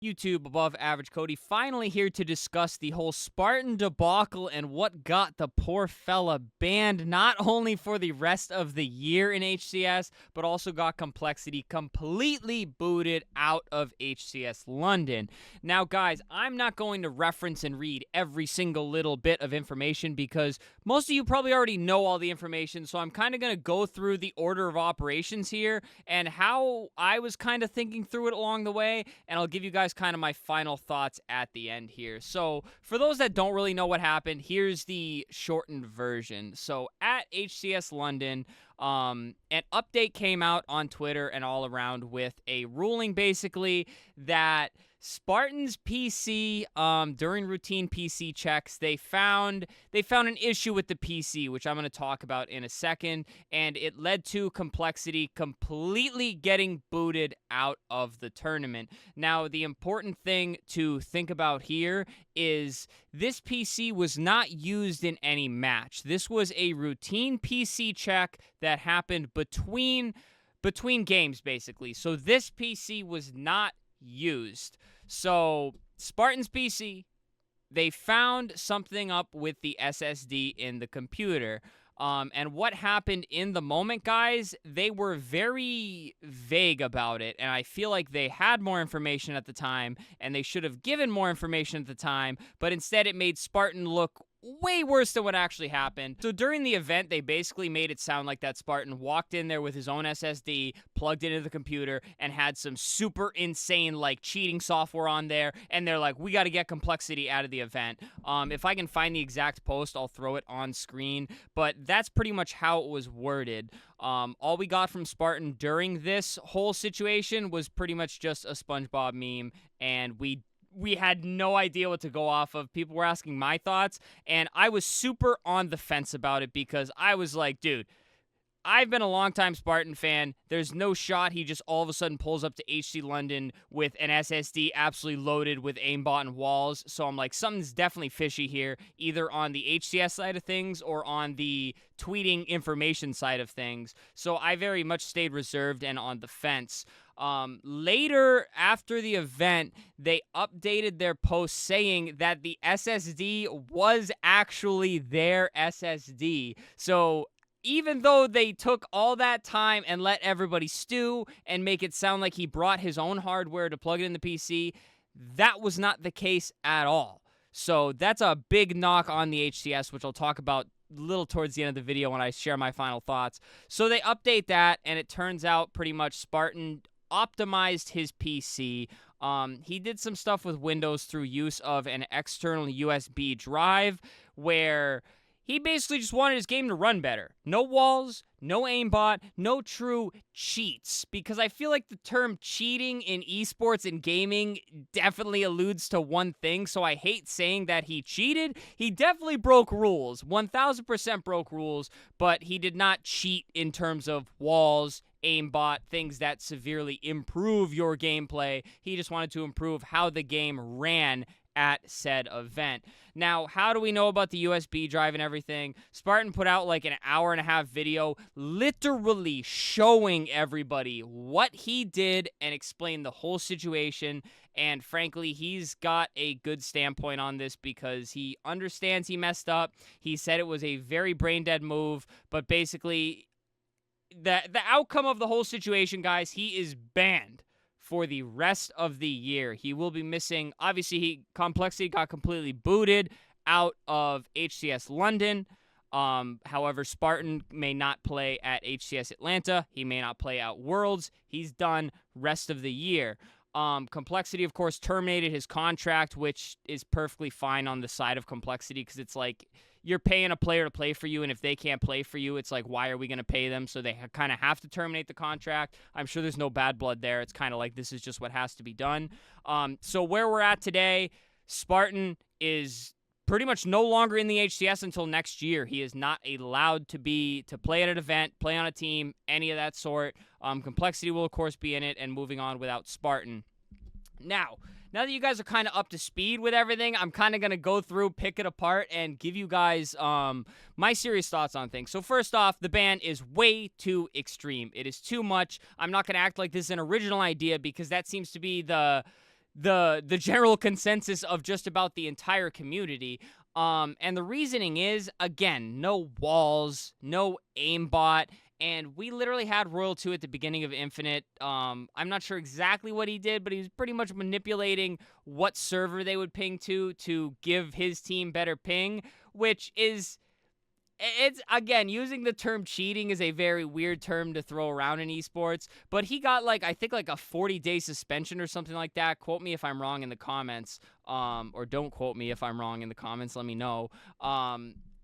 YouTube above average Cody finally here to discuss the whole Spartan debacle and what got the poor fella banned not only for the rest of the year in HCS, but also got Complexity completely booted out of HCS London. Now guys, I'm not going to reference and read every single little bit of information because most of you probably already know all the information, so I'm kind of going to go through the order of operations here and how I was kind of thinking through it along the way, and I'll give you guys kind of my final thoughts at the end here. So for those that don't really know what happened, here's the shortened version. So at HCS London, an update came out on Twitter and all around with a ruling basically that Spartan's PC, during routine PC checks, they found an issue with the PC, which I'm going to talk about in a second, and it led to Complexity completely getting booted out of the tournament. Now, the important thing to think about here is this PC was not used in any match. This was a routine PC check that happened between games, basically. So this PC was not used. So Spartan's PC, they found something up with the SSD in the computer. And what happened in the moment, guys, they were very vague about it. And I feel like they had more information at the time, and they should have given more information at the time. But instead, it made Spartan look way worse than what actually happened. So during the event, they basically made it sound like that Spartan walked in there with his own SSD, plugged into the computer, and had some super insane, like, cheating software on there, and they're like, we got to get Complexity out of the event. If I can find the exact post, I'll throw it on screen, but that's pretty much how it was worded. All we got from Spartan during this whole situation was pretty much just a SpongeBob meme, and we had no idea what to go off of. People were asking my thoughts, and I was super on the fence about it because I was like, dude, I've been a longtime Spartan fan. There's no shot he just all of a sudden pulls up to HC London with an SSD absolutely loaded with aimbot and walls. So I'm like, something's definitely fishy here, either on the HCS side of things or on the tweeting information side of things. So I very much stayed reserved and on the fence. Later, after the event, they updated their post saying that the SSD was actually their SSD. So even though they took all that time and let everybody stew and make it sound like he brought his own hardware to plug it in the PC, that was not the case at all. So that's a big knock on the HCS, which I'll talk about a little towards the end of the video when I share my final thoughts. So they update that, and it turns out pretty much Spartan optimized his PC. He did some stuff with Windows through use of an external USB drive where he basically just wanted his game to run better. No walls, no aimbot, no true cheats. Because I feel like the term cheating in esports and gaming definitely alludes to one thing, so I hate saying that he cheated. He definitely broke rules, 1000% broke rules, but he did not cheat in terms of walls, aimbot, things that severely improve your gameplay. He just wanted to improve how the game ran at said event. Now, how do we know about the USB drive and everything? Spartan put out like an hour-and-a-half video literally showing everybody what he did and explained the whole situation. And frankly, he's got a good standpoint on this because he understands he messed up. He said it was a very brain-dead move, but basically the outcome of the whole situation, guys, he is banned for the rest of the year. He will be missing, obviously, Complexity got completely booted out of HCS London. However, Spartan may not play at HCS Atlanta. He may not play at Worlds. He's done rest of the year. Complexity, of course, terminated his contract, which is perfectly fine on the side of Complexity because it's like you're paying a player to play for you, and if they can't play for you, it's like, why are we going to pay them? So they kind of have to terminate the contract. I'm sure there's no bad blood there. It's kind of like this is just what has to be done. So where we're at today, Spartan is pretty much no longer in the HCS until next year. He is not allowed to play at an event, play on a team, any of that sort. Complexity will, of course, be in it, and moving on without Spartan. Now that you guys are kind of up to speed with everything, I'm kind of going to go through, pick it apart, and give you guys my serious thoughts on things. So first off, the ban is way too extreme. It is too much. I'm not going to act like this is an original idea because that seems to be the the general consensus of just about the entire community. And the reasoning is, again, no walls, no aimbot, and we literally had Royal 2 at the beginning of Infinite. I'm not sure exactly what he did, but he was pretty much manipulating what server they would ping to give his team better ping, which is, it's, again, using the term cheating is a very weird term to throw around in esports, but he got like, I think like a 40-day suspension or something like that. Quote me if I'm wrong in the comments, or don't quote me if I'm wrong in the comments. Let me know.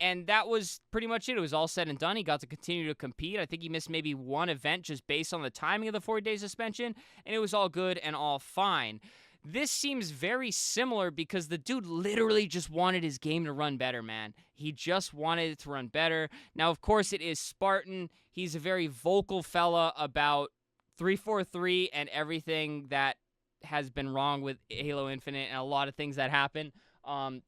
And that was pretty much it. It was all said and done. He got to continue to compete. I think he missed maybe one event just based on the timing of the 40-day suspension, and it was all good and all fine. This seems very similar because the dude literally just wanted his game to run better, man. He just wanted it to run better. Now, of course, it is Spartan. He's a very vocal fella about 343 and everything that has been wrong with Halo Infinite and a lot of things that happen.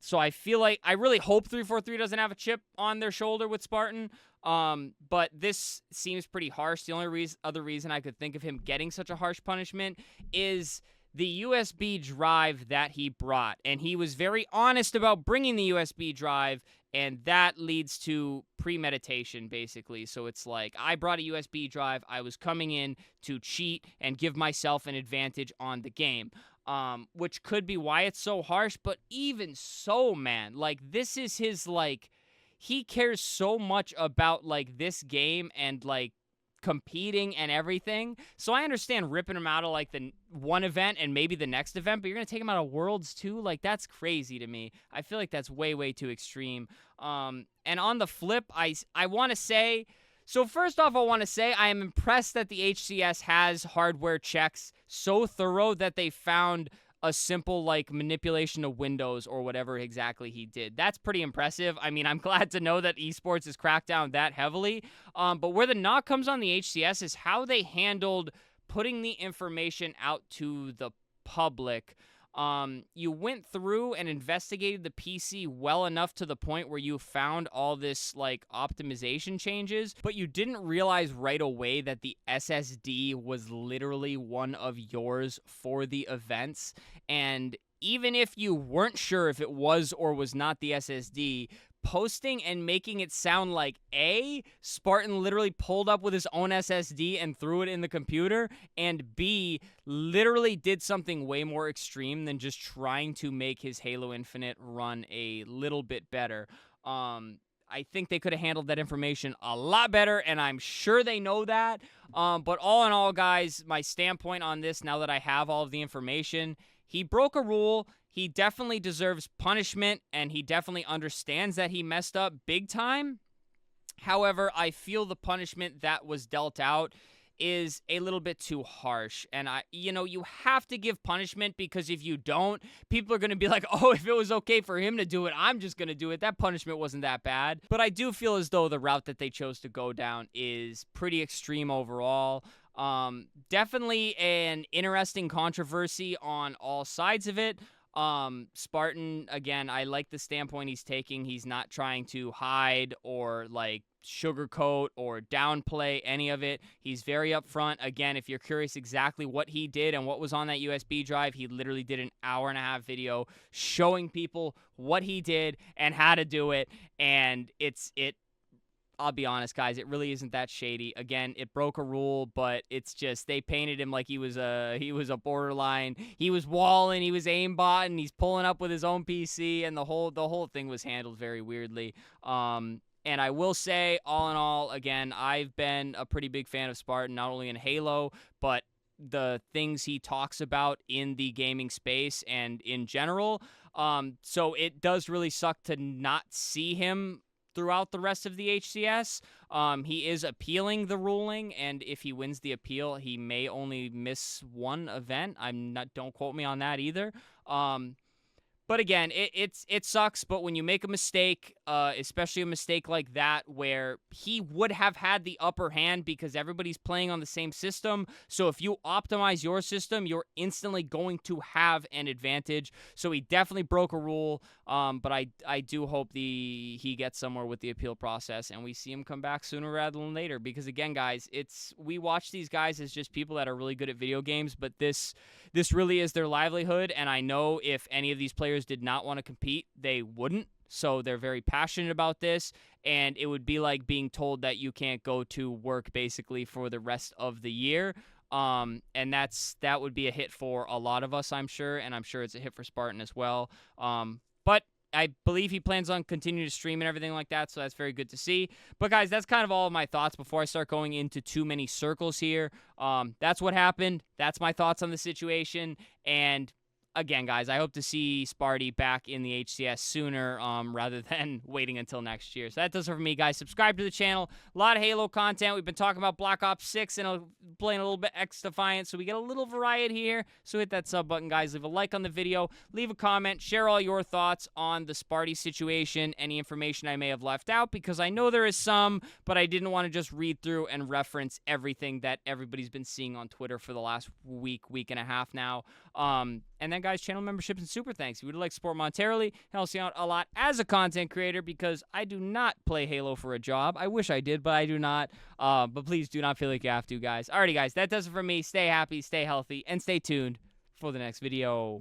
So I feel like, I really hope 343 doesn't have a chip on their shoulder with Spartan. But this seems pretty harsh. The only other reason I could think of him getting such a harsh punishment is the USB drive that he brought. And he was very honest about bringing the USB drive, and that leads to premeditation, basically. So it's like, I brought a USB drive, I was coming in to cheat and give myself an advantage on the game. Which could be why it's so harsh, but even so, man, like, this is his, like, he cares so much about, like, this game and, like, competing and everything. So I understand ripping him out of like the one event and maybe the next event, but you're going to take him out of Worlds too? Like, that's crazy to me. I feel like that's way, way too extreme. And on the flip, I want to say, so first off, I want to say I am impressed that the HCS has hardware checks so thorough that they found a simple, like, manipulation of Windows or whatever exactly he did. That's pretty impressive. I mean, I'm glad to know that esports has cracked down that heavily. But where the knock comes on the HCS is how they handled putting the information out to the public. You went through and investigated the PC well enough to the point where you found all this, like, optimization changes, but you didn't realize right away that the SSD was literally one of yours for the events. And even if you weren't sure if it was or was not the SSD, posting and making it sound like A, Spartan literally pulled up with his own SSD and threw it in the computer, and B, literally did something way more extreme than just trying to make his Halo Infinite run a little bit better. I think they could have handled that information a lot better, and I'm sure they know that. But all in all, guys, my standpoint on this, now that I have all of the information, he broke a rule. He definitely deserves punishment, and he definitely understands that he messed up big time. However, I feel the punishment that was dealt out is a little bit too harsh. And you have to give punishment, because if you don't, people are going to be like, oh, if it was okay for him to do it, I'm just going to do it. That punishment wasn't that bad. But I do feel as though the route that they chose to go down is pretty extreme overall. Definitely an interesting controversy on all sides of it. Spartan, again, I like the standpoint he's taking. He's not trying to hide or, like, sugarcoat or downplay any of it. He's very upfront. Again, if you're curious exactly what he did and what was on that USB drive, he literally did an hour-and-a-half video showing people what he did and how to do it, and I'll be honest, guys, it really isn't that shady. Again, it broke a rule, but it's just, they painted him like he was a borderline. He was walling, he was aimbotting, he's pulling up with his own PC, and the whole thing was handled very weirdly. And I will say, all in all, again, I've been a pretty big fan of Spartan, not only in Halo, but the things he talks about in the gaming space and in general. So it does really suck to not see him throughout the rest of the HCS. He is appealing the ruling, and if he wins the appeal, he may only miss one event. Don't quote me on that either. But again, it sucks, but when you make a mistake, especially a mistake like that where he would have had the upper hand because everybody's playing on the same system, so if you optimize your system, you're instantly going to have an advantage. So he definitely broke a rule, but I do hope he gets somewhere with the appeal process, and we see him come back sooner rather than later, because again, guys, we watch these guys as just people that are really good at video games, but this this really is their livelihood, and I know if any of these players did not want to compete, they wouldn't. So they're very passionate about this, and it would be like being told that you can't go to work basically for the rest of the year. And that would be a hit for a lot of us, I'm sure, and I'm sure it's a hit for Spartan as well. But I believe he plans on continuing to stream and everything like that, so that's very good to see. But guys, that's kind of all of my thoughts before I start going into too many circles here. That's what happened. That's my thoughts on the situation, and again, guys, I hope to see Sparty back in the HCS sooner rather than waiting until next year. So that does it for me, guys. Subscribe to the channel. A lot of Halo content. We've been talking about Black Ops 6 and playing a little bit X-Defiant, so we get a little variety here. So hit that sub button, guys. Leave a like on the video. Leave a comment. Share all your thoughts on the Sparty situation, any information I may have left out, because I know there is some, but I didn't want to just read through and reference everything that everybody's been seeing on Twitter for the last week and a half now. And then, guys, channel memberships and super thanks. If you would like to support monetarily, it helps me out a lot as a content creator because I do not play Halo for a job. I wish I did, but I do not. But please do not feel like you have to, guys. Alrighty, guys, that does it for me. Stay happy, stay healthy, and stay tuned for the next video.